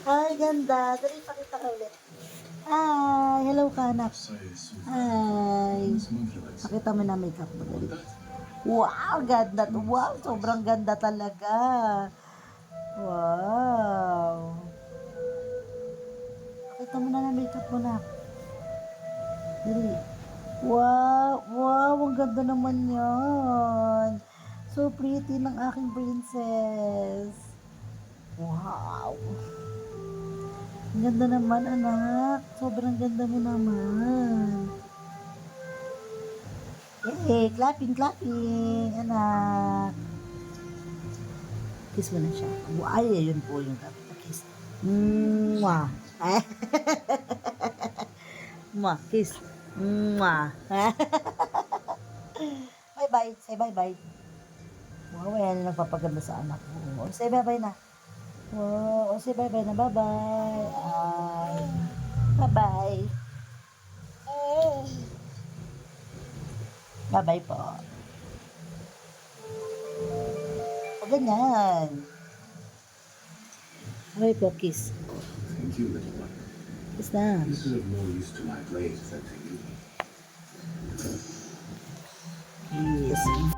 Ay, ganda. Dali, pakita ka ulit. Ay, hello ka, anak. Ay. Pakita mo na makeup mo, dali. Wow, ganda. Wow, sobrang ganda talaga. Wow. Pakita mo na makeup mo na. Dali. Wow, wow, ang ganda naman yan. So pretty ng aking princess. Wow. Ang ganda naman, anak. Sobrang ganda mo naman. Eh, clapping, clapping, anak. Kiss mo na siya. Ay, ayun po yung dapat na kiss. Mwah. Mwah, kiss. Mwah. Bye-bye. Say bye-bye. Wow, yan yung nagpapaganda sa anak mo. Say bye-bye na. Wow, say bye-bye na. Bye-bye. Ay. Bye-bye. Bye-bye po. O, ganyan. Bye po, kiss. Thank you, little one. Kiss na. This is of more use to my blade than to you. Kiss.